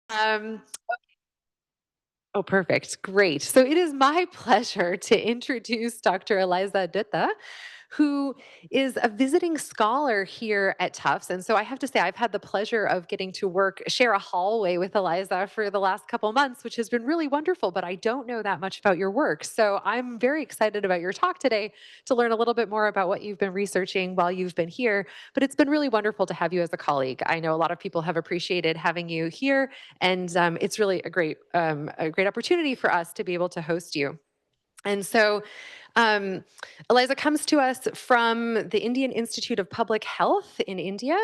Um, oh, perfect. Great. So it is my pleasure to introduce Dr. Eliza Dutta, who is a visiting scholar here at Tufts. And so I have to say, I've had the pleasure of getting to share a hallway with Eliza for the last couple months, which has been really wonderful, but I don't know that much about your work. So I'm very excited about your talk today to learn a little bit more about what you've been researching while you've been here. But it's been really wonderful to have you as a colleague. I know a lot of people have appreciated having you here, and it's really a great opportunity for us to be able to host you. And so um, Eliza comes to us from the Indian Institute of Public Health in India,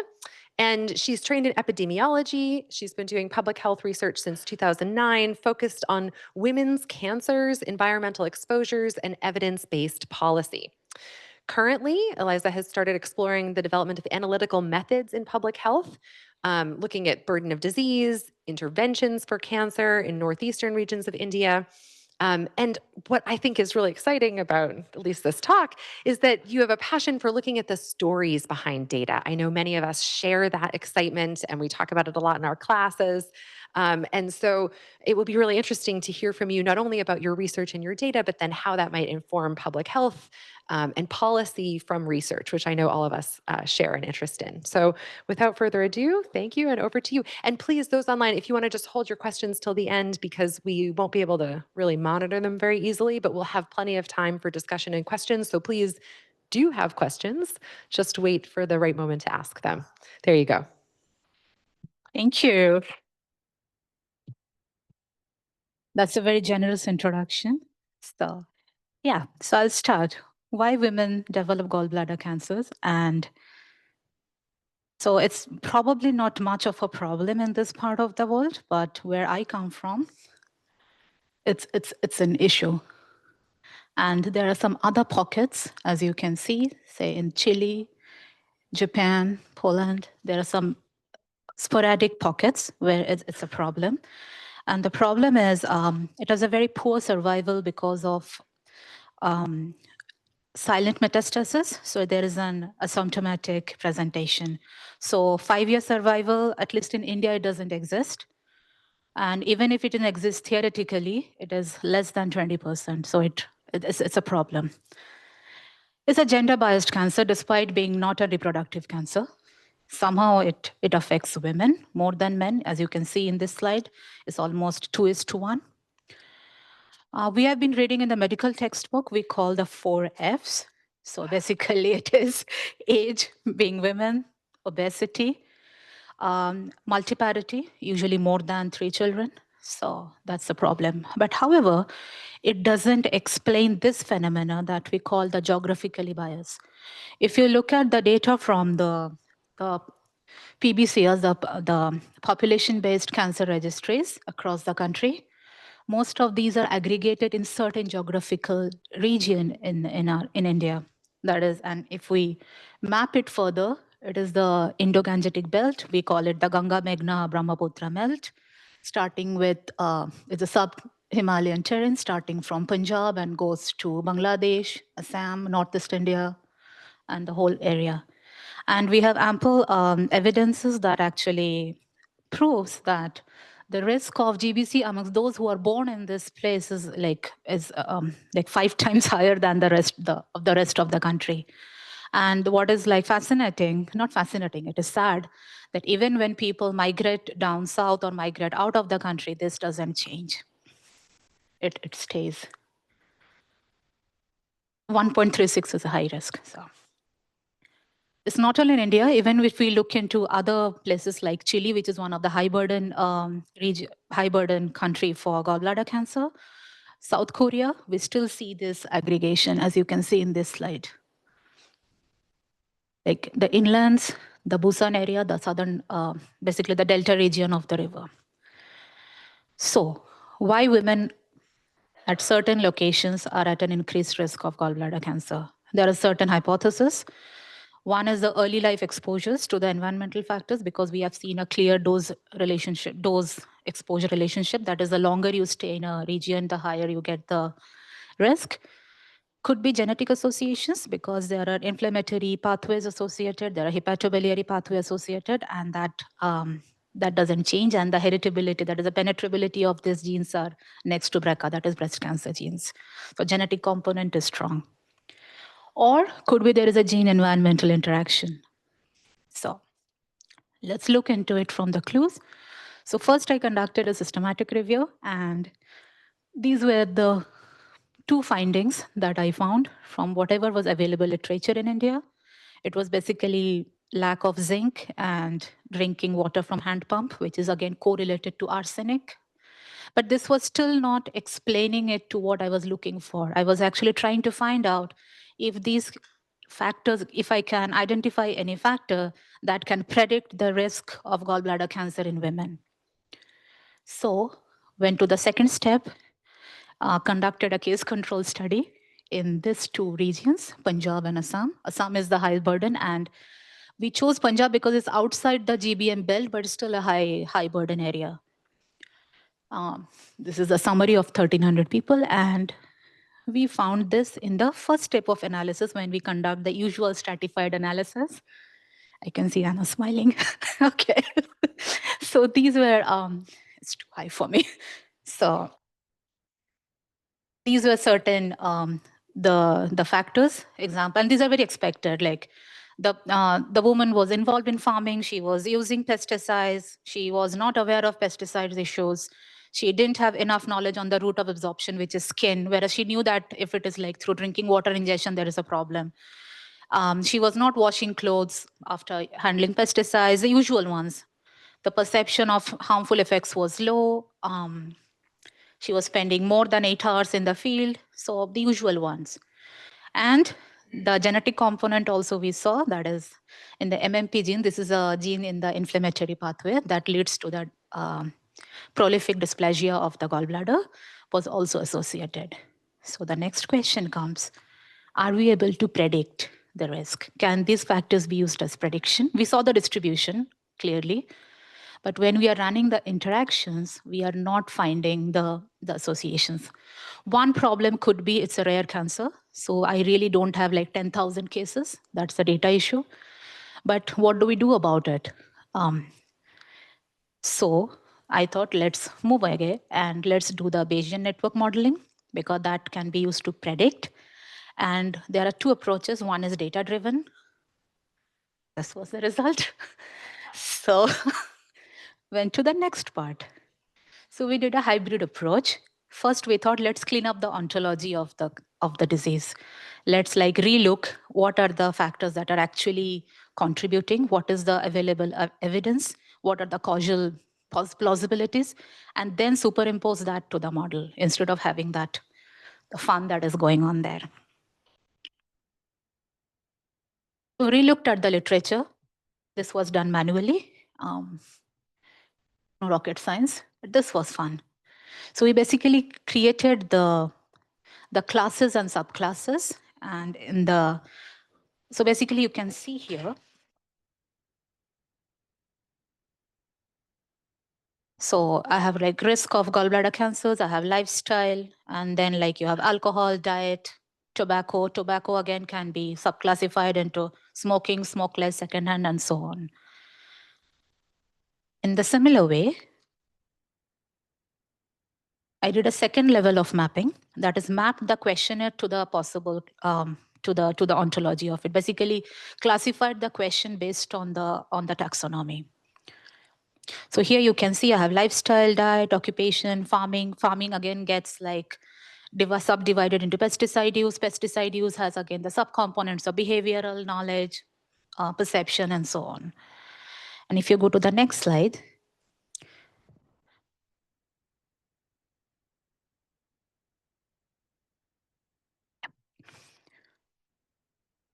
and she's trained in epidemiology. She's been doing public health research since 2009, focused on women's cancers, environmental exposures, and evidence-based policy. Currently, Eliza has started exploring the development of analytical methods in public health, looking at burden of disease, interventions for cancer in northeastern regions of India. And what I think is really exciting about at least this talk is that you have a passion for looking at the stories behind data. I know many of us share that excitement and we talk about it a lot in our classes. And so it will be really interesting to hear from you not only about your research and your data, but then how that might inform public health and policy from research, which I know all of us share an interest in. So without further ado, thank you and over to you. And please, those online, if you want to just hold your questions till the end, because we won't be able to really monitor them very easily, but we'll have plenty of time for discussion and questions. So please do have questions, just wait for the right moment to ask them. There you go. Thank you. That's a very generous introduction. So I'll start. Why women develop gallbladder cancers? And so it's probably not much of a problem in this part of the world, but where I come from, it's an issue. And there are some other pockets, as you can see, say in Chile, Japan, Poland, there are some sporadic pockets where it's a problem. And the problem is it has a very poor survival because of silent metastasis. So there is an asymptomatic presentation. So 5-year survival, at least in India, it doesn't exist. And even if it didn't exist theoretically, it is less than 20%. So it's a problem. It's a gender-biased cancer, despite being not a reproductive cancer. Somehow it affects women more than men. As you can see in this slide, it's almost 2:1. We have been reading in the medical textbook, we call the 4 Fs. So basically it is age, being women, obesity, multiparity, usually more than 3 children. So that's the problem. But however, it doesn't explain this phenomena that we call the geographically bias. If you look at the data from the PBCs, the population-based cancer registries across the country, most of these are aggregated in certain geographical region in India. That is, and if we map it further, it is the Indo-Gangetic belt. We call it the Ganga, Meghna, Brahmaputra belt, starting with, it's a sub-Himalayan terrain, starting from Punjab and goes to Bangladesh, Assam, Northeast India, and the whole area. And we have ample evidences that actually proves that the risk of GBC amongst those who are born in this place is like 5 times higher than the rest of the country. And what is like fascinating, not fascinating, it is sad that even when people migrate down south or migrate out of the country, this doesn't change. It stays. 1.36 is a high risk. So it's not only in India, even if we look into other places like Chile, which is one of the high burden country for gallbladder cancer, South Korea, we still see this aggregation, as you can see in this slide. Like the inlands, the Busan area, the southern, basically the delta region of the river. So why women at certain locations are at an increased risk of gallbladder cancer? There are certain hypotheses. One is the early life exposures to the environmental factors, because we have seen a clear dose exposure relationship. That is, the longer you stay in a region, the higher you get the risk. Could be genetic associations, because there are inflammatory pathways associated, there are hepatobiliary pathways associated, and that that doesn't change, and the heritability, that is the penetrability of these genes are next to BRCA, that is breast cancer genes. So genetic component is strong. Or could be there is a gene environmental interaction. So let's look into it from the clues. So first I conducted a systematic review, and these were the two findings that I found from whatever was available literature in India. It was basically lack of zinc and drinking water from hand pump, which is again correlated to arsenic. But this was still not explaining it to what I was looking for. I was actually trying to find out if these factors, if I can identify any factor that can predict the risk of gallbladder cancer in women. So went to the second step, conducted a case control study in these two regions, Punjab and Assam. Assam is the high burden, and we chose Punjab because it's outside the GBM belt, but it's still a high burden area. This is a summary of 1,300 people, and we found this in the first step of analysis when we conduct the usual stratified analysis. I can see Anna smiling. Okay. So these were, it's too high for me. So these were certain the factors, example, and these are very expected. Like the woman was involved in farming, she was using pesticides, she was not aware of pesticides issues, she didn't have enough knowledge on the route of absorption, which is skin, whereas she knew that if it is like through drinking water ingestion, there is a problem. She was not washing clothes after handling pesticides, the usual ones. The perception of harmful effects was low. She was spending more than 8 hours in the field, so the usual ones. And the genetic component also we saw, that is in the MMP gene. This is a gene in the inflammatory pathway that leads to the prolific dysplasia of the gallbladder, was also associated. So the next question comes, are we able to predict the risk? Can these factors be used as prediction? We saw the distribution clearly, but when we are running the interactions, we are not finding the associations. One problem could be it's a rare cancer. So I really don't have like 10,000 cases. That's the data issue. But what do we do about it? So I thought let's move again and let's do the Bayesian network modeling, because that can be used to predict. And there are two approaches. One is data driven. This was the result. So went to the next part. So we did a hybrid approach. First, we thought let's clean up the ontology of the disease. Let's like relook what are the factors that are actually contributing, what is the available evidence, what are the causal plausibilities, and then superimpose that to the model instead of having that the fun that is going on there. So relooked at the literature. This was done manually. No rocket science, but this was fun. So we basically created the classes and subclasses, and so basically you can see here. So I have like risk of gallbladder cancers, I have lifestyle, and then like you have alcohol, diet, tobacco. Tobacco again can be subclassified into smoking, smokeless, secondhand, and so on. In the similar way, I did a second level of mapping, that is mapped the questionnaire to the possible to the ontology of it. Basically, classified the question based on the taxonomy. So here you can see I have lifestyle, diet, occupation, farming. Farming again gets like subdivided into pesticide use. Pesticide use has again the subcomponents of behavioral knowledge, perception, and so on. And if you go to the next slide,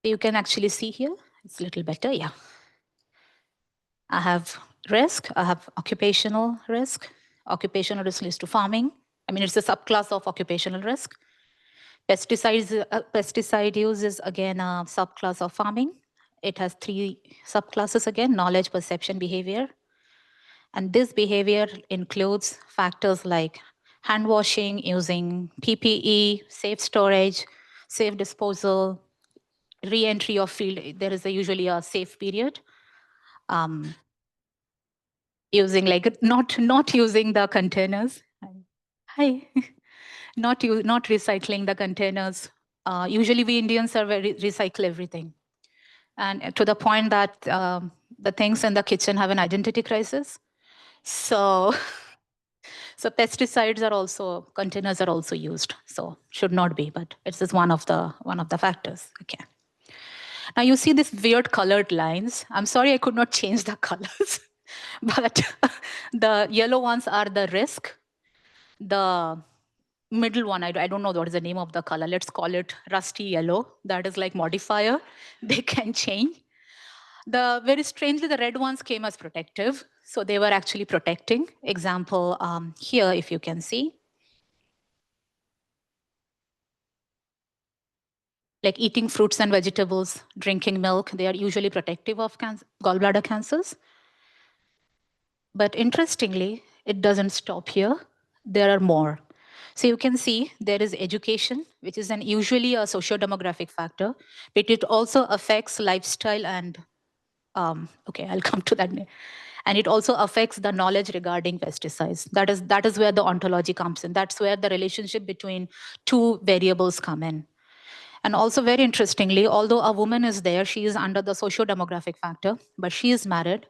you can actually see here, it's a little better, yeah. I have risk, I have occupational risk. Occupational risk leads to farming. I mean, it's a subclass of occupational risk. Pesticide use is again a subclass of farming. It has 3 subclasses again, knowledge, perception, behavior. And this behavior includes factors like hand washing, using PPE, safe storage, safe disposal, re-entry of field. There is usually a safe period. using like not using the containers. Hi. Not recycling the containers. Usually we Indians are very recycle everything. And to the point that the things in the kitchen have an identity crisis. So, so pesticides are also, containers are also used. So should not be, but it's just one of the factors. Okay. Now you see these weird colored lines. I'm sorry I could not change the colors, but the yellow ones are the risk. The middle one, I don't know what is the name of the color. Let's call it rusty yellow. That is like modifier. They can change. Very strangely, the red ones came as protective. So they were actually protecting. Example here, if you can see. Like eating fruits and vegetables, drinking milk, they are usually protective of gallbladder cancers. But interestingly, it doesn't stop here. There are more. So you can see there is education, which is usually a socio-demographic factor, but it also affects lifestyle and, okay, I'll come to that. And it also affects the knowledge regarding pesticides. That is where the ontology comes in. That's where the relationship between two variables come in. And also very interestingly, although a woman is there, she is under the socio-demographic factor, but she is married.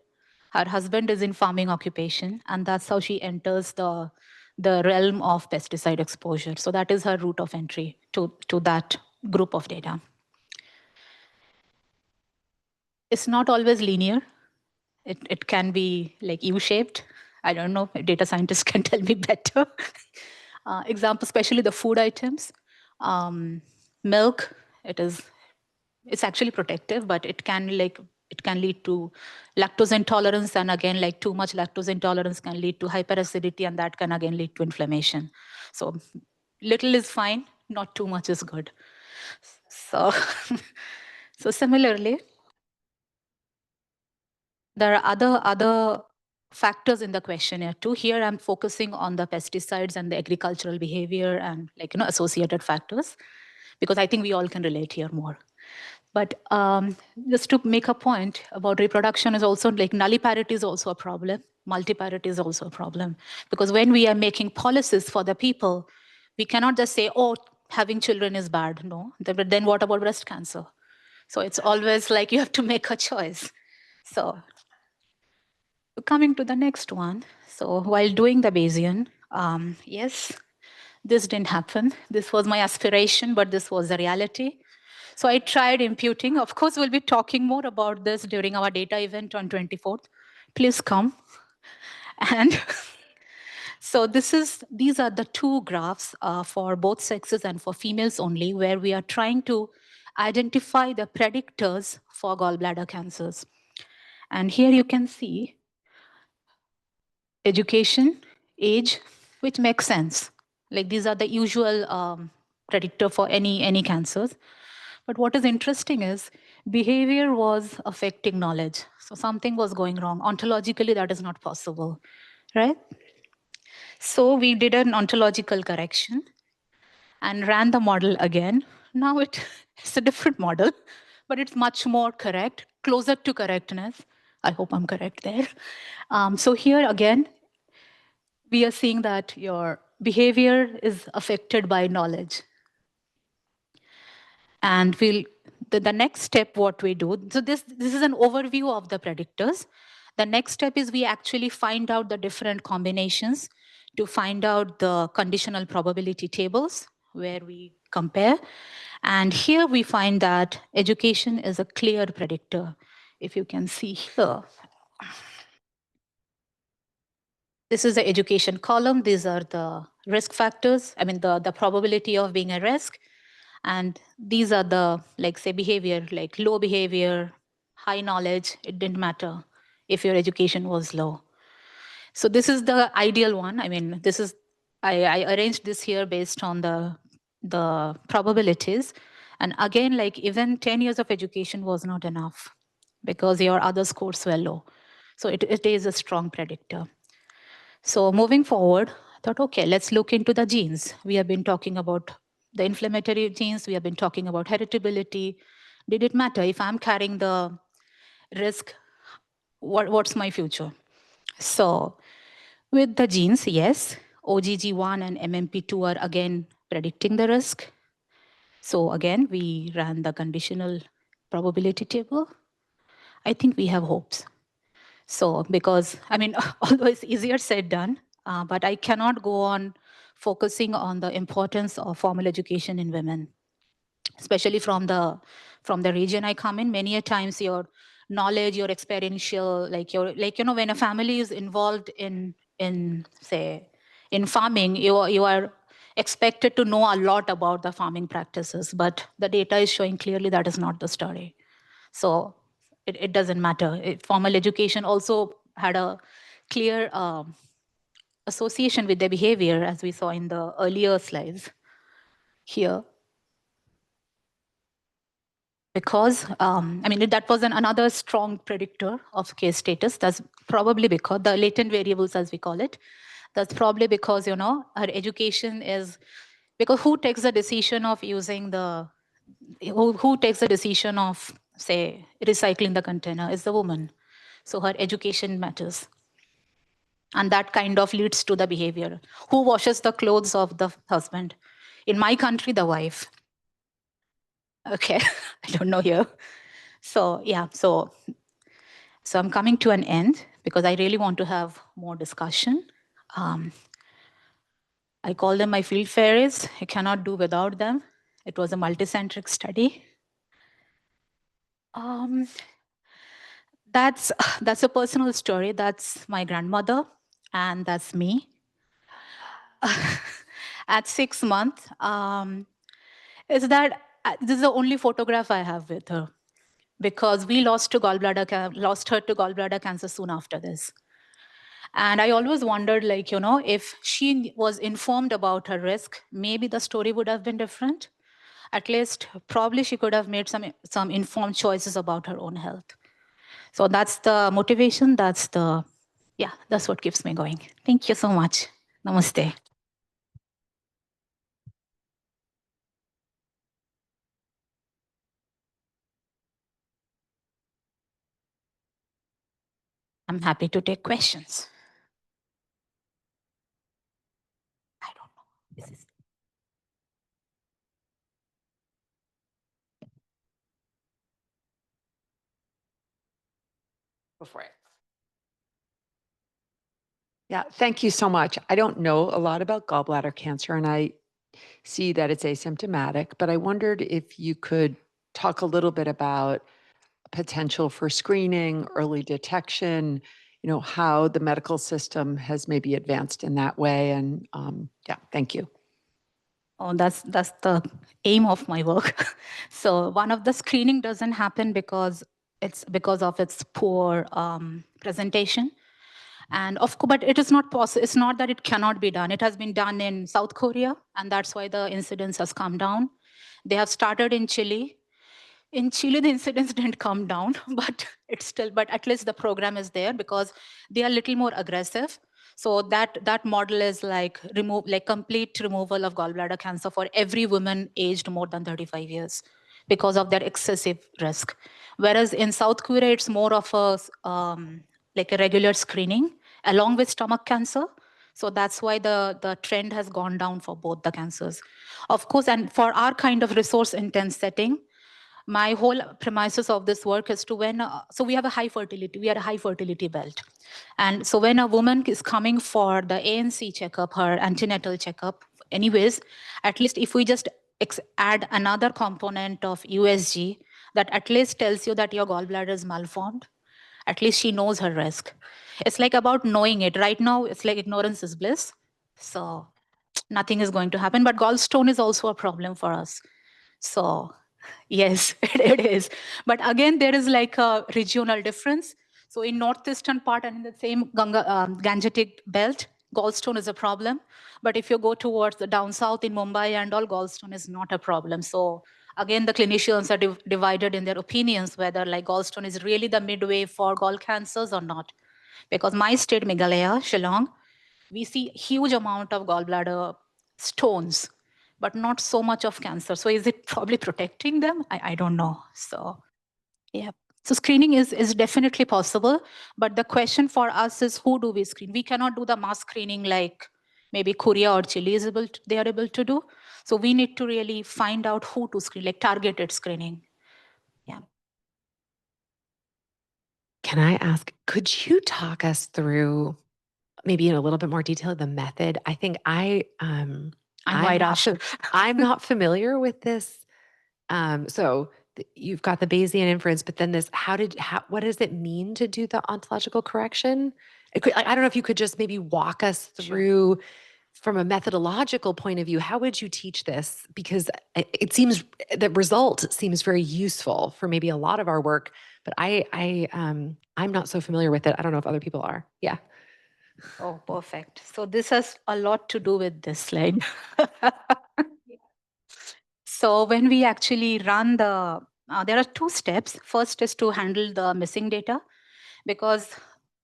Her husband is in farming occupation, and that's how she enters the realm of pesticide exposure. So that is her route of entry to that group of data. It's not always linear. It can be like U-shaped. I don't know, data scientists can tell me better. Example, especially the food items. Milk, it's actually protective, but it can lead to lactose intolerance, and again, like too much lactose intolerance can lead to hyperacidity, and that can again lead to inflammation. So little is fine, not too much is good. So, so similarly, there are other factors in the questionnaire too. Here I'm focusing on the pesticides and the agricultural behavior and associated factors, because I think we all can relate here more. But just to make a point about reproduction is also like nulliparity is also a problem. Multiparity is also a problem. Because when we are making policies for the people, we cannot just say, oh, having children is bad. No, but then what about breast cancer? So it's always like you have to make a choice. So coming to the next one. So while doing the Bayesian, yes, this didn't happen. This was my aspiration, but this was the reality. So I tried imputing. Of course, we'll be talking more about this during our data event on 24th. Please come. And so these are the two graphs for both sexes and for females only, where we are trying to identify the predictors for gallbladder cancers. And here you can see education, age, which makes sense. Like these are the usual predictor for any cancers. But what is interesting is behavior was affecting knowledge. So something was going wrong. Ontologically, that is not possible, right? So we did an ontological correction and ran the model again. Now it's a different model, but it's much more correct, closer to correctness. I hope I'm correct there. So here again, we are seeing that your behavior is affected by knowledge. And the next step, what we do, so this is an overview of the predictors. The next step is we actually find out the different combinations to find out the conditional probability tables where we compare. And here we find that education is a clear predictor. If you can see here, this is the education column. These are the risk factors. I mean, the probability of being a risk. And these are the, like, say, behavior, like low behavior, high knowledge. It didn't matter if your education was low. So this is the ideal one. I mean, I arranged this here based on the probabilities. And again, like even 10 years of education was not enough because your other scores were low. So it is a strong predictor. So moving forward, I thought, okay, let's look into the genes. We have been talking about the inflammatory genes. We have been talking about heritability. Did it matter if I'm carrying the risk? What's my future? So with the genes, yes, OGG1 and MMP2 are again predicting the risk. So again, we ran the conditional probability table. I think we have hopes. So because, I mean, although it's easier said done, but I cannot go on focusing on the importance of formal education in women, especially from the region I come in. Many a times your knowledge, your experiential, when a family is involved in say in farming, you are expected to know a lot about the farming practices, but the data is showing clearly that is not the story. So it doesn't matter. Formal education also had a clear association with their behavior, as we saw in the earlier slides here. Because, I mean, that was another strong predictor of case status. That's probably because the latent variables, as we call it, that's probably because, her education is, because who takes the decision of using who takes the decision of, say, recycling the container is the woman. So her education matters. And that kind of leads to the behavior. Who washes the clothes of the husband? In my country, the wife. Okay, I don't know here. So yeah, so I'm coming to an end because I really want to have more discussion. I call them my field fairies. I cannot do without them. It was a multi-centric study. Um, that's a personal story. That's my grandmother, and that's me. At 6 months, is that this is the only photograph I have with her, because we lost her to gallbladder cancer soon after this. And I always wondered, if she was informed about her risk, maybe the story would have been different. At least, probably she could have made some informed choices about her own health. So that's the motivation. That's what keeps me going. Thank you so much. Namaste. I'm happy to take questions. I don't know. Go for it. Yeah, thank you so much. I don't know a lot about gallbladder cancer, and I see that it's asymptomatic, but I wondered if you could talk a little bit about potential for screening, early detection, how the medical system has maybe advanced in that way. And yeah, thank you. Oh, that's the aim of my work. So one of the screening doesn't happen because of its poor presentation. And of course, but it is not possible. It's not that it cannot be done. It has been done in South Korea, and that's why the incidence has come down. They have started in Chile. In Chile, the incidence didn't come down, but at least the program is there because they are a little more aggressive. So that model is like complete removal of gallbladder cancer for every woman aged more than 35 years because of their excessive risk. Whereas in South Korea, it's more of a regular screening along with stomach cancer. So that's why the trend has gone down for both the cancers. Of course, and for our kind of resource intense setting, my whole premises of this work is to so we are a high fertility belt. And so when a woman is coming for the ANC checkup, her antenatal checkup, anyways, at least if we just add another component of USG that at least tells you that your gallbladder is malformed, at least she knows her risk. It's like about knowing it. Right now, it's like ignorance is bliss. So nothing is going to happen. But gallstone is also a problem for us. So yes, it is. But again, there is like a regional difference. So in northeastern part and in the same Gangetic belt, gallstone is a problem. But if you go towards the down south in Mumbai and all, gallstone is not a problem. So again, the clinicians are divided in their opinions whether like gallstone is really the midway for gall cancers or not. Because my state, Meghalaya, Shillong, we see huge amount of gallbladder stones, but not so much of cancer. So is it probably protecting them? I don't know. So, yeah. So screening is definitely possible, but the question for us is, who do we screen? We cannot do the mass screening like maybe Korea or Chile is they are able to do. So we need to really find out who to screen, like targeted screening. Yeah. Can I ask, could you talk us through maybe in a little bit more detail the method? I think I'm not Vairashya. I'm not familiar with this. You've got the Bayesian inference, but then what does it mean to do the ontological correction? I don't know if you could just maybe walk us through from a methodological point of view, how would you teach this? Because it seems the result seems very useful for maybe a lot of our work, but I'm not so familiar with it. I don't know if other people are. Yeah. Oh, perfect. So this has a lot to do with this slide. So when we actually run there are two steps. First is to handle the missing data, because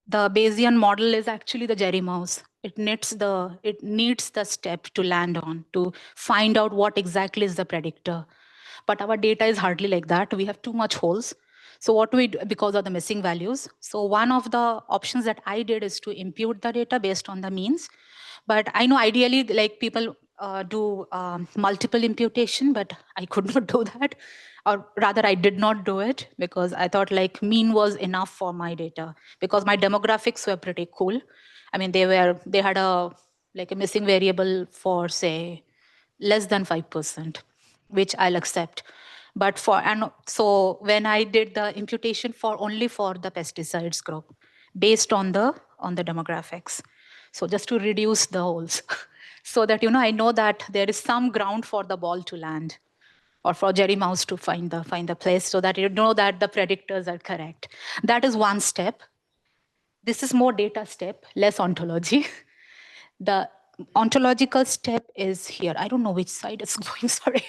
the Bayesian model is actually the Jerry mouse. It needs the step to land on to find out what exactly is the predictor. But our data is hardly like that. We have too much holes. So what do we do because of the missing values? So one of the options that I did is to impute the data based on the means. But I know ideally, like people do multiple imputation, but I could not do that. Or rather, I did not do it because I thought like mean was enough for my data, because my demographics were pretty cool. I mean, they had a missing variable for, say, less than 5%, which I'll accept. But so when I did the imputation only for the pesticides group, based on the demographics, so just to reduce the holes, so that I know that there is some ground for the ball to land, or for Jerry mouse to find the place, so that you know that the predictors are correct. That is one step. This is more data step, less ontology. The ontological step is here. I don't know which side it's going, sorry.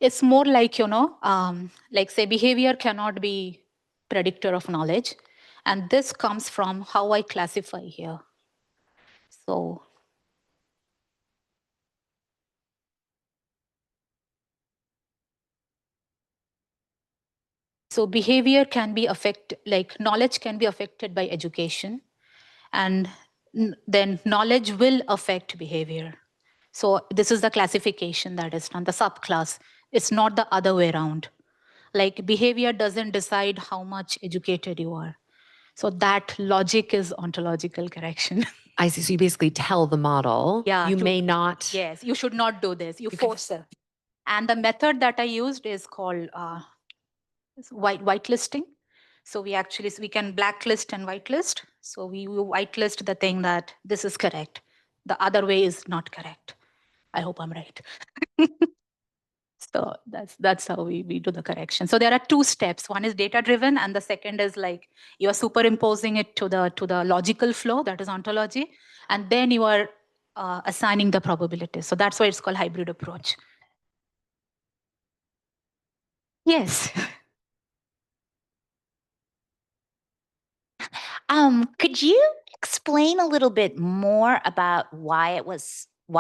It's more like, like say behavior cannot be predictor of knowledge. And this comes from how I classify here. So behavior can be affected, like knowledge can be affected by education. And then knowledge will affect behavior. So this is the classification that is done, the subclass. It's not the other way around. Like behavior doesn't decide how much educated you are. So that logic is ontological correction. I see. So you basically tell the model, Yeah, you may not. Yes, you should not do this. You force it. And the method that I used is called whitelisting. So we can blacklist and whitelist. So we whitelist the thing that this is correct. The other way is not correct. I hope I'm right. So that's how we do the correction. So there are two steps. One is data driven, and the second is like you are superimposing it to the logical flow, that is ontology, and then you are assigning the probabilities. So that's why it's called hybrid approach. Yes. Could you explain a little bit more about why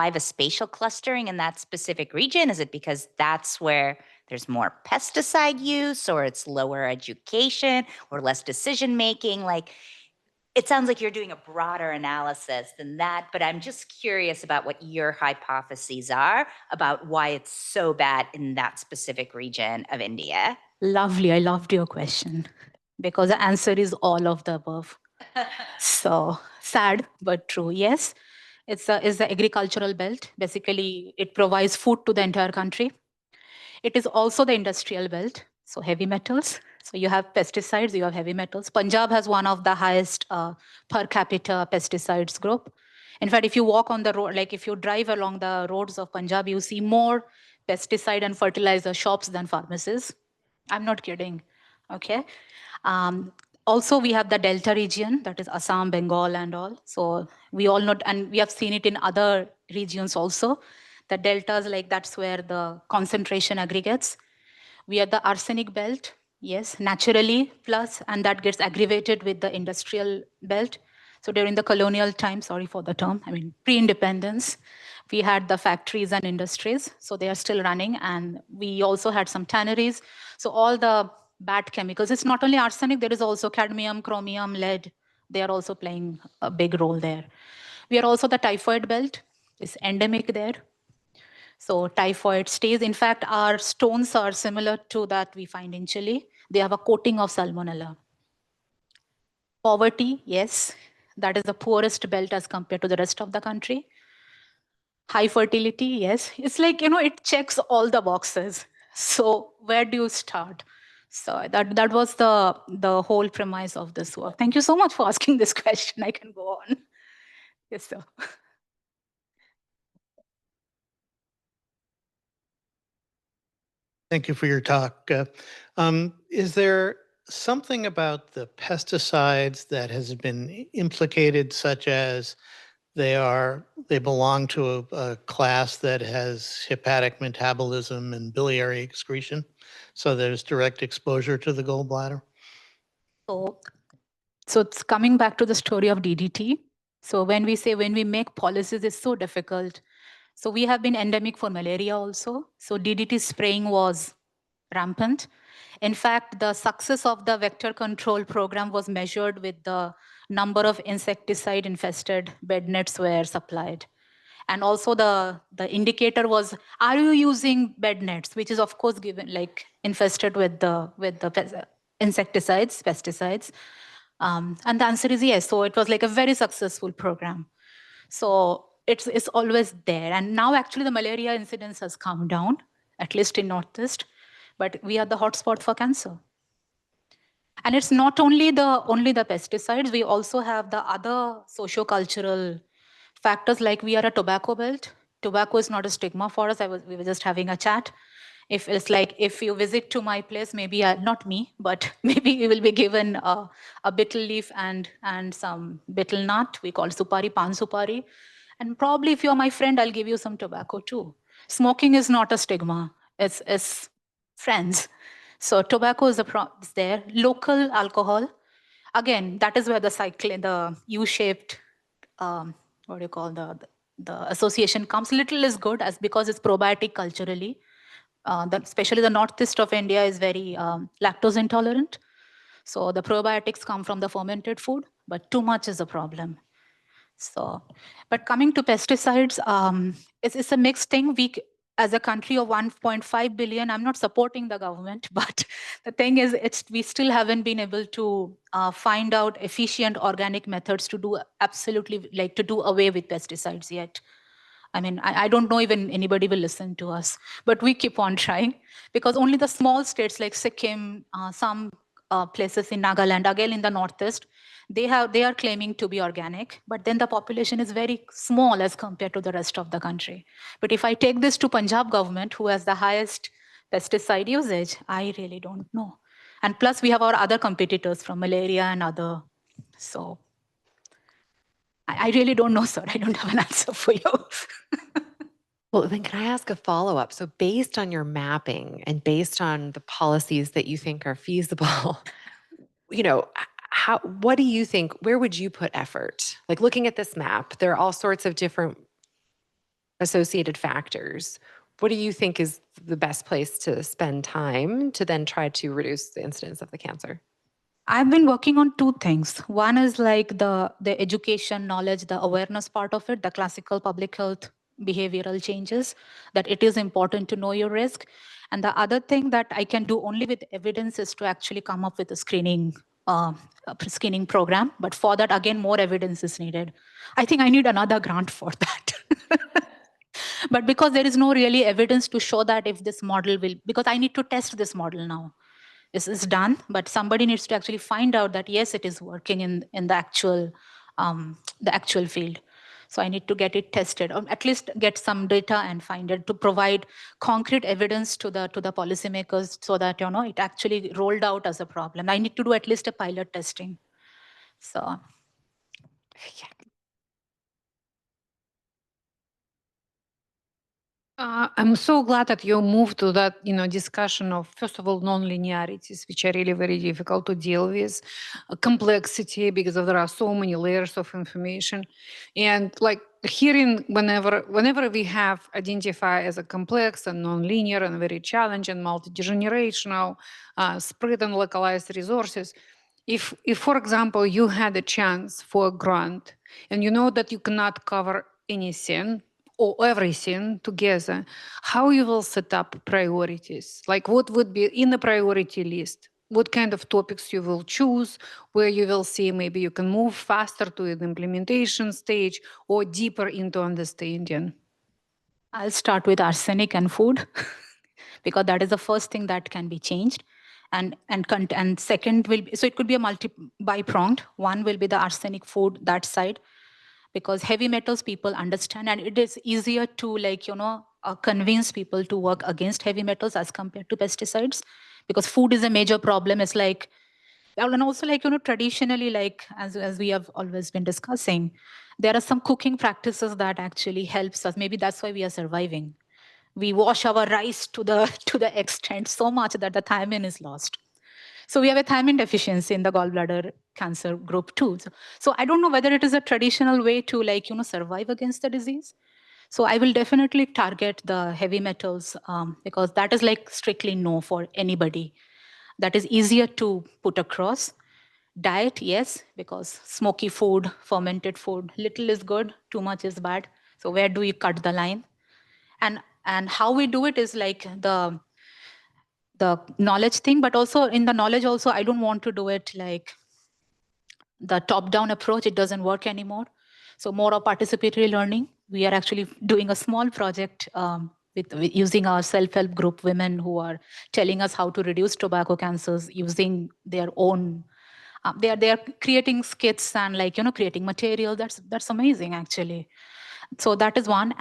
the spatial clustering in that specific region? Is it because that's where there's more pesticide use, or it's lower education, or less decision making? Like, it sounds like you're doing a broader analysis than that, but I'm just curious about what your hypotheses are about why it's so bad in that specific region of India. Lovely. I loved your question, because the answer is all of the above. So sad, but true. Yes, it's the agricultural belt. Basically, it provides food to the entire country. It is also the industrial belt, so heavy metals. So you have pesticides, you have heavy metals. Punjab has one of the highest per capita pesticides group. In fact, if you walk on the road, like if you drive along the roads of Punjab, you see more pesticide and fertilizer shops than pharmacies. I'm not kidding. Okay. Also, we have the Delta region, that is Assam, Bengal, and all. So we all know, and we have seen it in other regions also. The deltas, like that's where the concentration aggregates. We have the arsenic belt, yes, naturally, plus, and that gets aggravated with the industrial belt. So during the colonial time, sorry for the term, I mean pre-independence, we had the factories and industries, so they are still running, and we also had some tanneries. So all the bad chemicals, it's not only arsenic, there is also cadmium, chromium, lead, they are also playing a big role there. We are also the typhoid belt, it's endemic there. So typhoid stays. In fact, our stones are similar to that we find in Chile. They have a coating of salmonella. Poverty, yes, that is the poorest belt as compared to the rest of the country. High fertility, yes. It's like, it checks all the boxes. So where do you start? So that was the whole premise of this work. Thank you so much for asking this question. I can go on. Yes, sir. Thank you for your talk. Is there something about the pesticides that has been implicated, such as they belong to a class that has hepatic metabolism and biliary excretion, so there's direct exposure to the gallbladder? So it's coming back to the story of DDT. So when we make policies, it's so difficult. So we have been endemic for malaria also. So DDT spraying was rampant. In fact, the success of the vector control program was measured with the number of insecticide-infested bed nets were supplied. And also the indicator was, are you using bed nets, which is of course given like infested with the insecticides, pesticides. And the answer is yes. So it was like a very successful program. So it's always there. And now actually the malaria incidence has come down, at least in Northeast, but we are the hotspot for cancer. And it's not only the pesticides, we also have the other socio-cultural factors, like we are a tobacco belt. Tobacco is not a stigma for us. We were just having a chat. If it's like, if you visit to my place, maybe not me, but maybe you will be given a betel leaf and some betel nut. We call supari, pan supari. And probably if you're my friend, I'll give you some tobacco too. Smoking is not a stigma. It's friends. So tobacco is there. Local alcohol, again, that is where the U-shaped, what do you call the association comes. Little is good as because it's probiotic culturally. Especially the northeast of India is very lactose intolerant. So the probiotics come from the fermented food, but too much is a problem. So, but coming to pesticides, it's a mixed thing. As a country of 1.5 billion, I'm not supporting the government, but the thing is, we still haven't been able to find out efficient organic methods to do to do away with pesticides yet. I mean, I don't know even anybody will listen to us, but we keep on trying because only the small states like Sikkim, some places in Nagaland, again in the northeast, they are claiming to be organic, but then the population is very small as compared to the rest of the country. But if I take this to Punjab government, who has the highest pesticide usage, I really don't know. And plus we have our other competitors from malaria and other. So I really don't know, sir. I don't have an answer for you. Well, then can I ask a follow-up? So based on your mapping and based on the policies that you think are feasible, what do you think, where would you put effort? Like looking at this map, there are all sorts of different associated factors. What do you think is the best place to spend time to then try to reduce the incidence of the cancer? I've been working on two things. One is like the education, knowledge, the awareness part of it, the classical public health behavioral changes, that it is important to know your risk. And the other thing that I can do only with evidence is to actually come up with a screening program. But for that, again, more evidence is needed. I think I need another grant for that. But because there is no really evidence to show that if this model will, because I need to test this model now. This is done, but somebody needs to actually find out that yes, it is working in the actual field. So I need to get it tested, or at least get some data and find it to provide concrete evidence to the policymakers, so that it actually rolled out as a problem. I need to do at least a pilot testing. So. Yeah. I'm so glad that you moved to that, discussion of, first of all, non-linearities, which are really very difficult to deal with, complexity, because there are so many layers of information. And like hearing whenever we have identified as a complex and non-linear and very challenging, multi-generational, spread and localized resources, if, for example, you had a chance for a grant and you know that you cannot cover anything, or everything together, how you will set up priorities? Like what would be in the priority list? What kind of topics you will choose, where you will see maybe you can move faster to the implementation stage or deeper into understanding? I'll start with arsenic and food because that is the first thing that can be changed. And second will be, so it could be a bi-pronged. One will be the arsenic food, that side, because heavy metals people understand, and it is easier to convince people to work against heavy metals as compared to pesticides, because food is a major problem. It's like, and also traditionally, like as we have always been discussing, there are some cooking practices that actually helps us. Maybe that's why we are surviving. We wash our rice to the to the extent so much that the thiamine is lost. So we have a thiamine deficiency in the gallbladder cancer group too. So I don't know whether it is a traditional way to survive against the disease. So I will definitely target the heavy metals because that is like strictly no for anybody. That is easier to put across. Diet, yes, because smoky food, fermented food, little is good, too much is bad. So where do you cut the line? And how we do it is like the knowledge thing, but also in the knowledge also, I don't want to do it like the top-down approach. It doesn't work anymore. So more of participatory learning. We are actually doing a small project with using our self-help group women who are telling us how to reduce tobacco cancers using their own. They are creating skits and creating material. That's amazing actually. So that is one.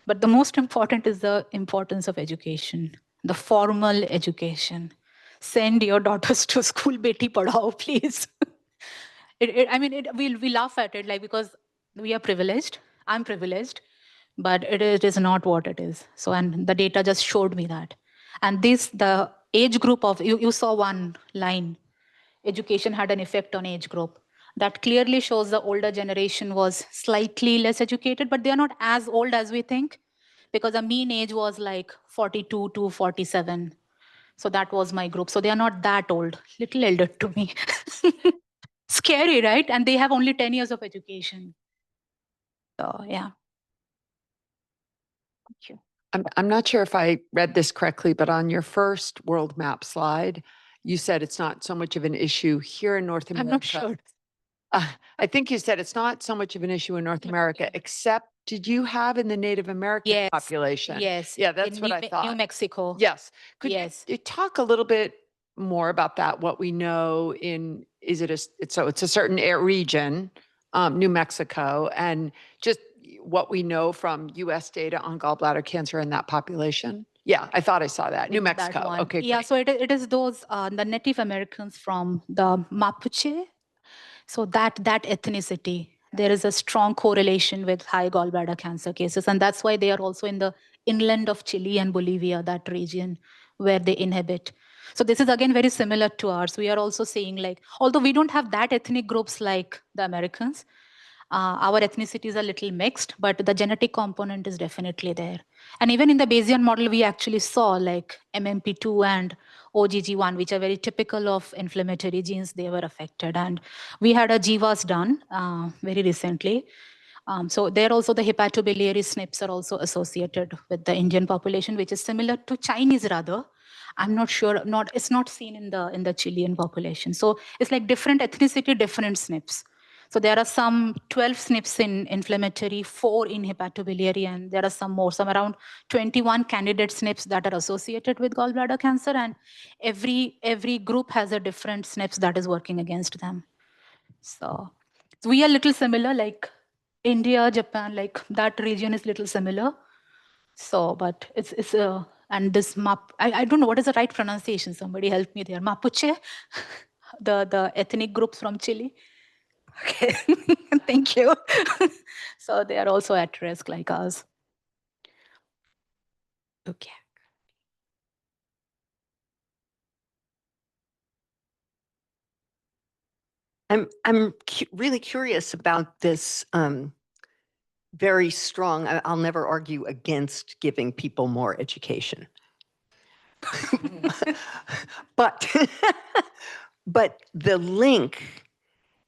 But the most important is the importance of education, the formal education. Send your daughters to school, beti padhao, please. We laugh at it, like, because we are privileged. I'm privileged, but it is not what it is. So, and the data just showed me that. And the age group of, you saw one line, education had an effect on age group. That clearly shows the older generation was slightly less educated, but they are not as old as we think, because the mean age was like 42 to 47. So that was my group. So they are not that old, little elder to me. Scary, right? And they have only 10 years of education. So, yeah. Thank you. I'm not sure if I read this correctly, but on your first world map slide, you said it's not so much of an issue here in North America. I'm not sure. I think you said it's not so much of an issue in North America, except did you have in the Native American population? Yes. Yeah, that's what I thought. New Mexico. Yes. Could Yes. you talk a little bit more about that? What we know in, is it it's a certain region, New Mexico, and just what we know from US data on gallbladder cancer in that population? Yeah, I thought I saw that. New Mexico. Okay. Yeah, great. so it is those, the Native Americans from the Mapuche. So that ethnicity, there is a strong correlation with high gallbladder cancer cases. And that's why they are also in the inland of Chile and Bolivia, that region where they inhabit. So this is again very similar to ours. We are also seeing, like, although we don't have that ethnic groups like the Americans, our ethnicity is a little mixed, but the genetic component is definitely there. And even in the Bayesian model, we actually saw like MMP2 and OGG1, which are very typical of inflammatory genes, they were affected. And we had a GWAS done very recently. So there also the hepatobiliary SNPs are also associated with the Indian population, which is similar to Chinese rather. I'm not sure, it's not seen in the Chilean population. So it's like different ethnicity, different SNPs. So there are some 12 SNPs in inflammatory, 4 in hepatobiliary, and there are some around 21 candidate SNPs that are associated with gallbladder cancer, and every group has a different SNPs that is working against them. So we are a little similar, like India, Japan, like that region is little similar. So, but it's and this I don't know what is the right pronunciation. Somebody help me there. Mapuche, the ethnic groups from Chile. Okay, thank you. So they are also at risk like us. Okay. I'm really curious about this very strong, I'll never argue against giving people more education. But but the link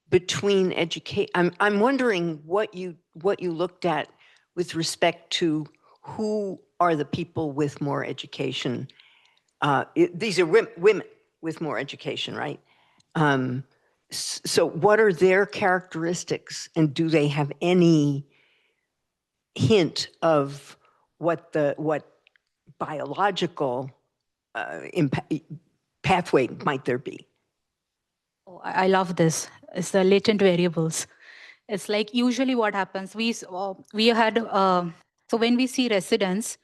between education, I'm wondering what you looked at with respect to who are the people with more education. These are women with more education, right? So what are their characteristics, and do they have any hint of what biological pathway might there be? Oh, I love this. It's the latent variables. It's like usually what happens. We had so when we see residents,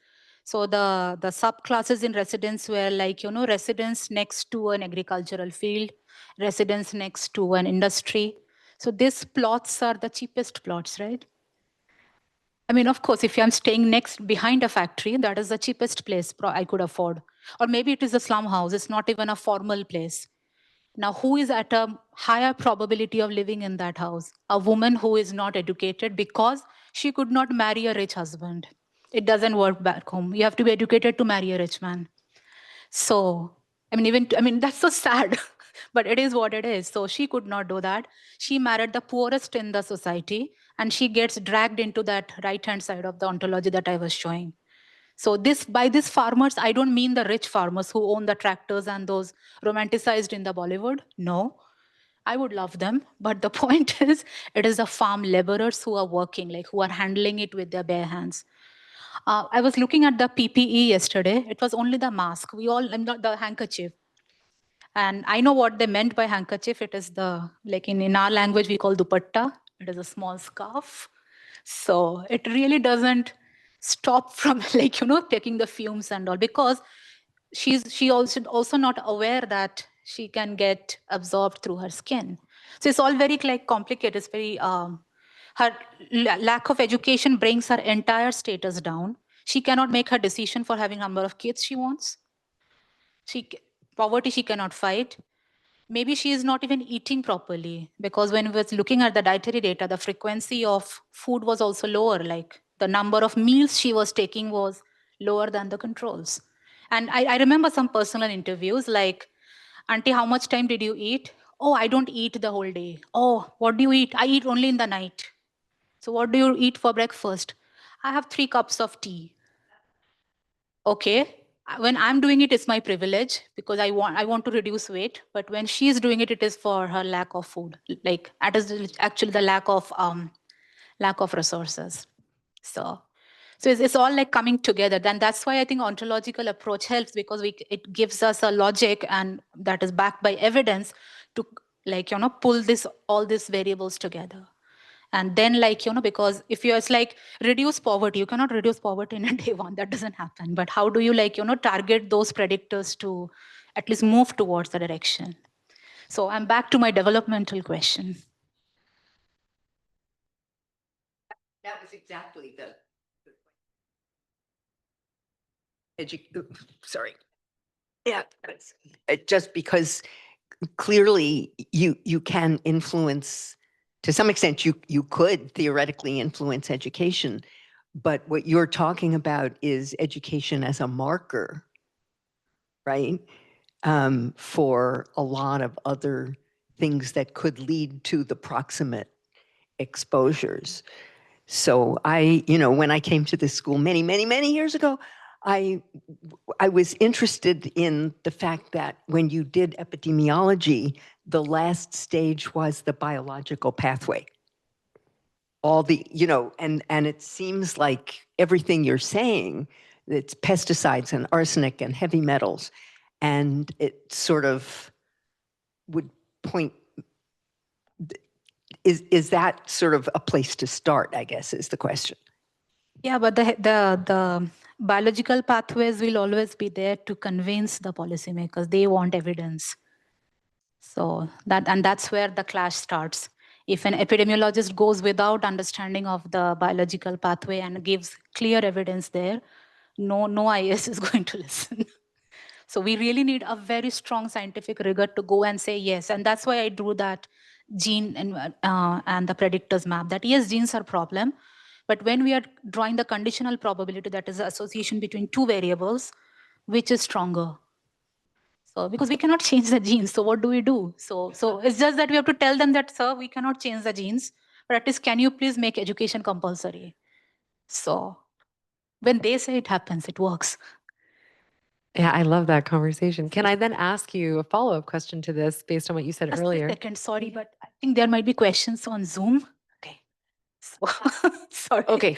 so the subclasses in residents were like residents next to an agricultural field, residents next to an industry. So these plots are the cheapest plots, right? I mean, of course, if I'm staying next behind a factory, that is the cheapest place I could afford. Or maybe it is a slum house. It's not even a formal place. Now, who is at a higher probability of living in that house? A woman who is not educated because she could not marry a rich husband. It doesn't work back home. You have to be educated to marry a rich man. So, that's so sad, but it is what it is. So she could not do that. She married the poorest in the society, and she gets dragged into that right-hand side of the ontology that I was showing. So by these farmers, I don't mean the rich farmers who own the tractors and those romanticized in the Bollywood. No, I would love them. But the point is, it is the farm laborers who are working, like who are handling it with their bare hands. I was looking at the PPE yesterday. It was only the mask. Not the handkerchief. And I know what they meant by handkerchief. It is like in our language, we call dupatta. It is a small scarf. So it really doesn't stop from taking the fumes and all, because she also not aware that she can get absorbed through her skin. So it's all very complicated. It's very her lack of education brings her entire status down. She cannot make her decision for having number of kids she wants. Poverty she cannot fight. Maybe she is not even eating properly, because when we was looking at the dietary data, the frequency of food was also lower. Like the number of meals she was taking was lower than the controls. And I remember some personal interviews like, "Auntie, how much time did you eat?" "Oh, I don't eat the whole day." "Oh, what do you eat?" "I eat only in the night." "So what do you eat for breakfast?" "I have 3 cups of tea." Okay, when I'm doing it, it's my privilege because I want to reduce weight. But when she's doing it, it is for her lack of food. Like that is actually the lack of resources. So it's all like coming together. Then that's why I think ontological approach helps, because it gives us a logic and that is backed by evidence to pull all these variables together. And then because if it's like reduce poverty, you cannot reduce poverty in a day one. That doesn't happen. But how do you target those predictors to at least move towards the direction? So I'm back to my developmental question. That was exactly sorry. Yeah, just because clearly you can influence, to some extent you could theoretically influence education, but what you're talking about is education as a marker, right? For a lot of other things that could lead to the proximate exposures. So when I came to this school many years ago, I was interested in the fact that when you did epidemiology, the last stage was the biological pathway. All the, and it seems like everything you're saying, it's pesticides and arsenic and heavy metals, and it sort of would point, is that sort of a place to start, I guess, is the question. Yeah, but the biological pathways will always be there to convince the policymakers. They want evidence. So that's where the clash starts. If an epidemiologist goes without understanding of the biological pathway and gives clear evidence there, no IAS is going to listen. So we really need a very strong scientific rigor to go and say yes. And that's why I drew that gene and the predictors map, that yes, genes are problem. But when we are drawing the conditional probability, that is the association between two variables, which is stronger? So because we cannot change the genes, so what do we do? So it's just that we have to tell them that, sir, we cannot change the genes, but at least can you please make education compulsory? So when they say it happens, it works. Yeah, I love that conversation. Can I then ask you a follow-up question to this based on what you said Just earlier? a second, sorry, but I think there might be questions on Zoom. Okay. So, sorry. Okay,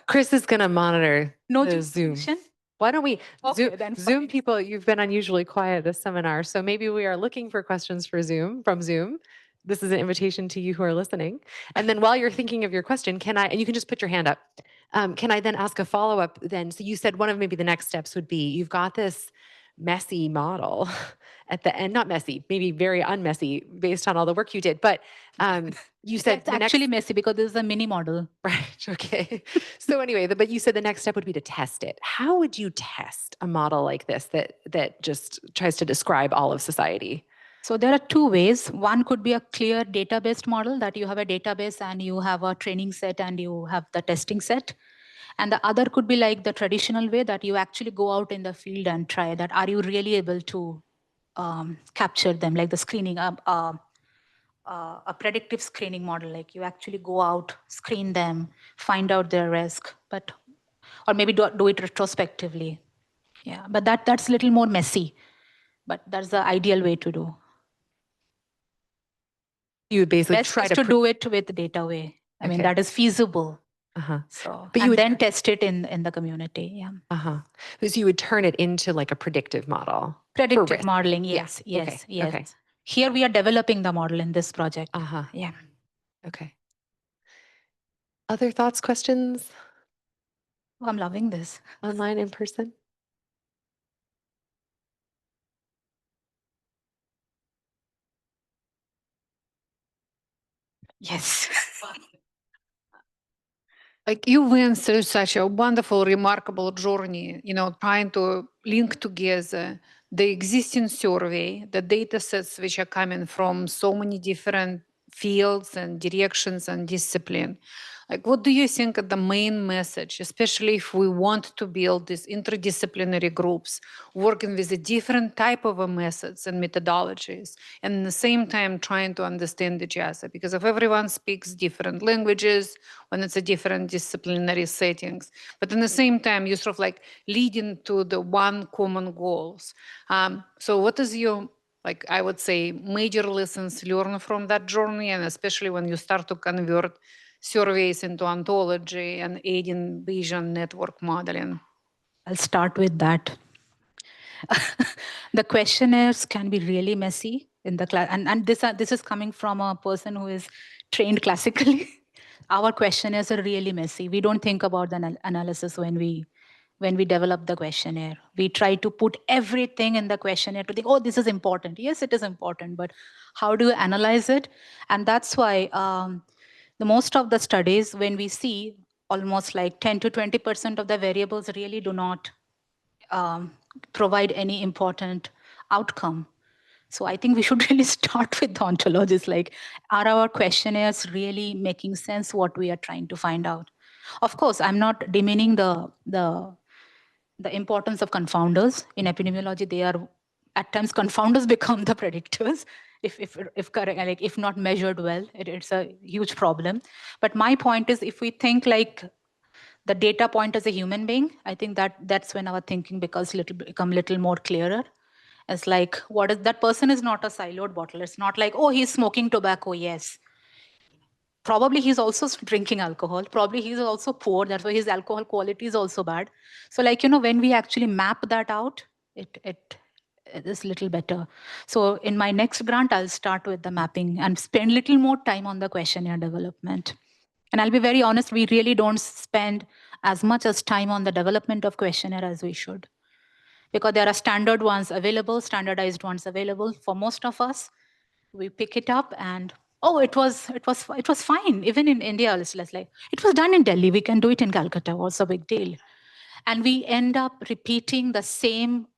Chris is going to monitor No the Zoom. justification? Why don't we Okay, then Zoom fine. people, you've been unusually quiet this seminar, so maybe we are looking for questions for Zoom from Zoom. This is an invitation to you who are listening. And then while you're thinking of your question, and you can just put your hand up. Can I then ask a follow-up then? So you said one of maybe the next steps would be, you've got this messy model at the end, not messy, maybe very unmessy based on all the work you did, but you said It's actually messy because this is a mini model. Right. Okay. So anyway, but you said the next step would be to test it. How would you test a model like this that just tries to describe all of society? So there are two ways. One could be a clear data-based model, that you have a database and you have a training set and you have the testing set. And the other could be like the traditional way, that you actually go out in the field and try that. Are you really able to capture them, like the screening, a predictive screening model, like you actually go out, screen them, find out their risk, or maybe do it retrospectively. Yeah, but that's a little more messy, but that's the ideal way to do. You would basically Best try is to to do it with the data way. I mean, that is feasible. So, but you would then test it in the community. Yeah. So you would turn it into like a predictive model. Predictive modeling. Yes. Yeah. Yes. Okay. Yes. Okay. Here we are developing the model in this project. Yeah. Okay. Other thoughts, questions? Oh, I'm loving this. Online, in person? Yes. Like you went through such a wonderful, remarkable journey, trying to link together the existing survey, the data sets which are coming from so many different fields and directions and discipline. Like, what do you think are the main message, especially if we want to build these interdisciplinary groups, working with a different type of methods and methodologies, and at the same time trying to understand each other? Because if everyone speaks different languages, when it's a different disciplinary settings, but in the same time, you're sort of like leading to the one common goals. So what is your, like, I would say, major lessons learned from that journey, and especially when you start to convert surveys into ontology and aiding Bayesian network modeling? I'll start with that. The questionnaires can be really messy in the class, and this is coming from a person who is trained classically. Our questionnaires are really messy. We don't think about the analysis when we develop the questionnaire. We try to put everything in the questionnaire to think, oh, this is important. Yes, it is important, but how do you analyze it? And that's why the most of the studies, when we see almost like 10 to 20% of the variables really do not provide any important outcome. So I think we should really start with the ontologies. Like, are our questionnaires really making sense what we are trying to find out? Of course, I'm not demeaning the importance of confounders. In epidemiology, they are, at times, confounders become the predictors. If correct, like if not measured well, it's a huge problem. But my point is, if we think like the data point as a human being, I think that's when our thinking become little more clearer. It's like, what is that person is not a siloed bottle. It's not like, oh, he's smoking tobacco, yes. Probably he's also drinking alcohol. Probably he's also poor. That's why his alcohol quality is also bad. So like, when we actually map that out, it is a little better. So in my next grant, I'll start with the mapping and spend a little more time on the questionnaire development. And I'll be very honest, we really don't spend as much as time on the development of questionnaire as we should. Because there are standard ones available, standardized ones available for most of us. We pick it up and, oh, it was fine. Even in India, it's less like, it was done in Delhi, we can do it in Calcutta, what's a big deal? And we end up repeating the same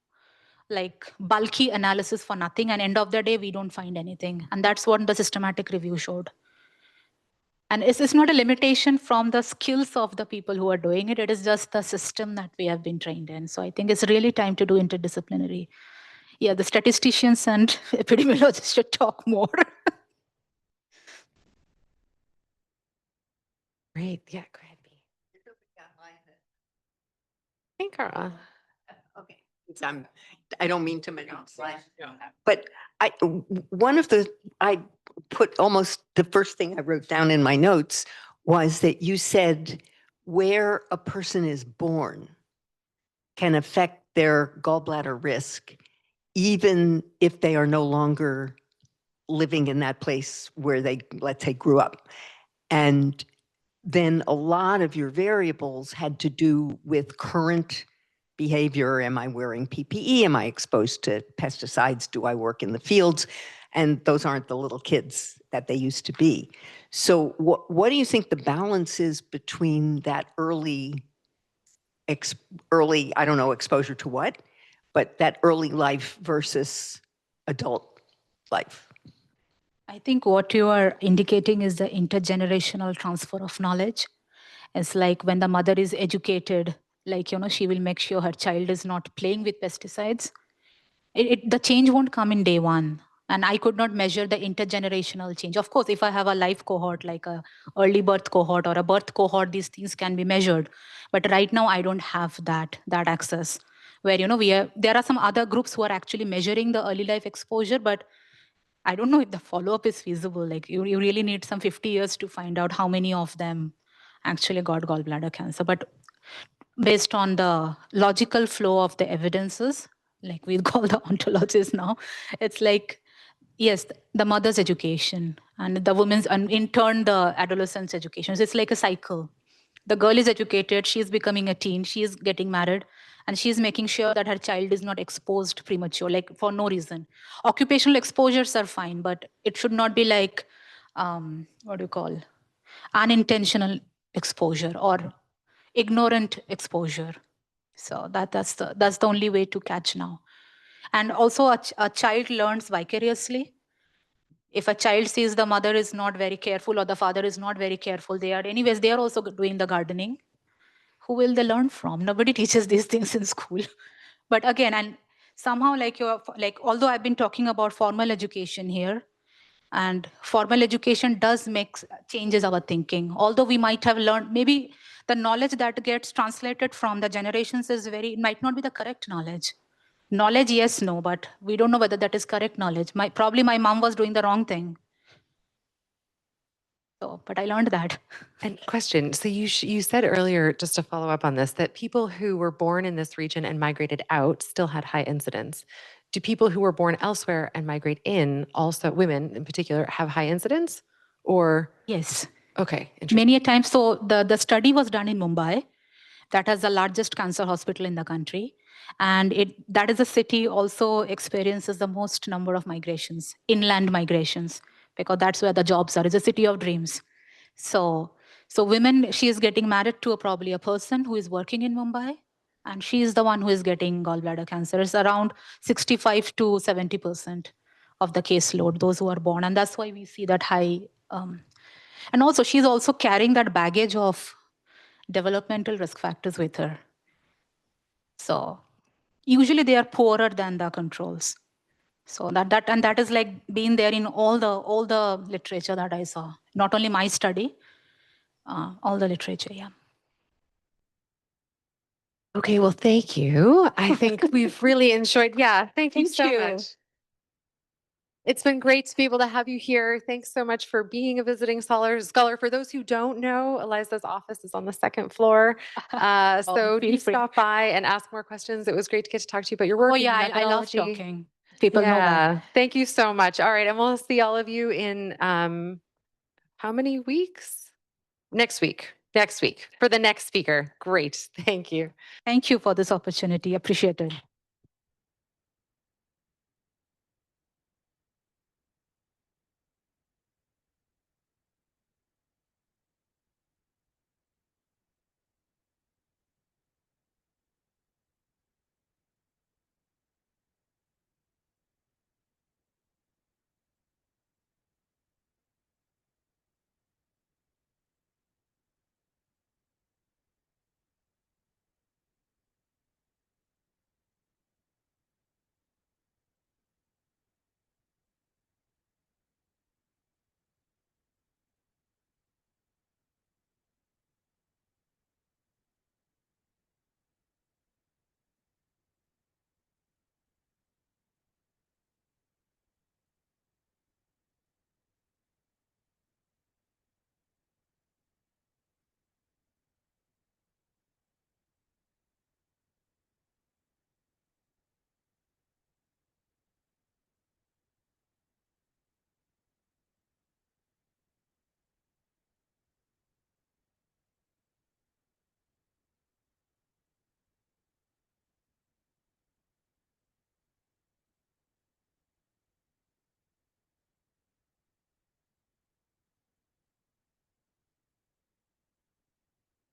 like bulky analysis for nothing, and end of the day, we don't find anything. And that's what the systematic review showed. And it's not a limitation from the skills of the people who are doing it. It is just the system that we have been trained in. So I think it's really time to do interdisciplinary. Yeah, the statisticians and epidemiologists should talk more. Great. Yeah, go ahead, B. Hey, Carla. Okay. I don't mean to monopolize. But I put almost the first thing I wrote down in my notes was that you said where a person is born can affect their gallbladder risk, even if they are no longer living in that place where they, let's say, grew up. And then a lot of your variables had to do with current behavior. Am I wearing PPE? Am I exposed to pesticides? Do I work in the fields? And those aren't the little kids that they used to be. So what do you think the balance is between that early, I don't know, exposure to what, but that early life versus adult life? I think what you are indicating is the intergenerational transfer of knowledge. It's like when the mother is educated, like, she will make sure her child is not playing with pesticides. The change won't come in day one. And I could not measure the intergenerational change. Of course, if I have a life cohort, like a early birth cohort or a birth cohort, these things can be measured. But right now, I don't have that access. Where, there are some other groups who are actually measuring the early life exposure, but I don't know if the follow-up is feasible. Like you really need some 50 years to find out how many of them actually got gallbladder cancer. But based on the logical flow of the evidences, like we call the ontologists now, it's like, yes, the mother's education and the woman's, and in turn, the adolescent's education. So it's like a cycle. The girl is educated, she's becoming a teen, she is getting married, and she's making sure that her child is not exposed premature, like for no reason. Occupational exposures are fine, but it should not be like, what do you call, unintentional exposure or ignorant exposure. So that's the only way to catch now. And also a child learns vicariously. If a child sees the mother is not very careful or the father is not very careful, they are also doing the gardening. Who will they learn from? Nobody teaches these things in school. But again, and somehow although I've been talking about formal education here, and formal education does make changes our thinking. Although we might have learned, maybe the knowledge that gets translated from the generations it might not be the correct knowledge. Knowledge, yes, no, but we don't know whether that is correct knowledge. Probably my mom was doing the wrong thing. So, but I learned that. And question, so you said earlier, just to follow up on this, that people who were born in this region and migrated out still had high incidence. Do people who were born elsewhere and migrate in, also women in particular, have high incidence? Or yes. Okay. Many a time. So the study was done in Mumbai. That has the largest cancer hospital in the country. And that is a city also experiences the most number of migrations, inland migrations, because that's where the jobs are. It's a city of dreams. So women, she is getting married to probably a person who is working in Mumbai, and she is the one who is getting gallbladder cancer. It's around 65 to 70% of the caseload, those who are born. And that's why we see that high. And also, she's also carrying that baggage of developmental risk factors with her. So usually they are poorer than the controls. So that is like being there in all the literature that I saw. Not only my study, all the literature, yeah. Okay, well, thank you. I think we've really enjoyed. Yeah, thank you so much. It's been great to be able to have you here. Thanks so much for being a visiting scholar. For those who don't know, Eliza's office is on the second floor. So do stop by and ask more questions. It was great to get to talk to you about your work. Oh yeah, I love talking. People know that. Thank you so much. All right, and we'll see all of you in how many weeks? Next week for the next speaker. Great. Thank you. Thank you for this opportunity. Appreciate it.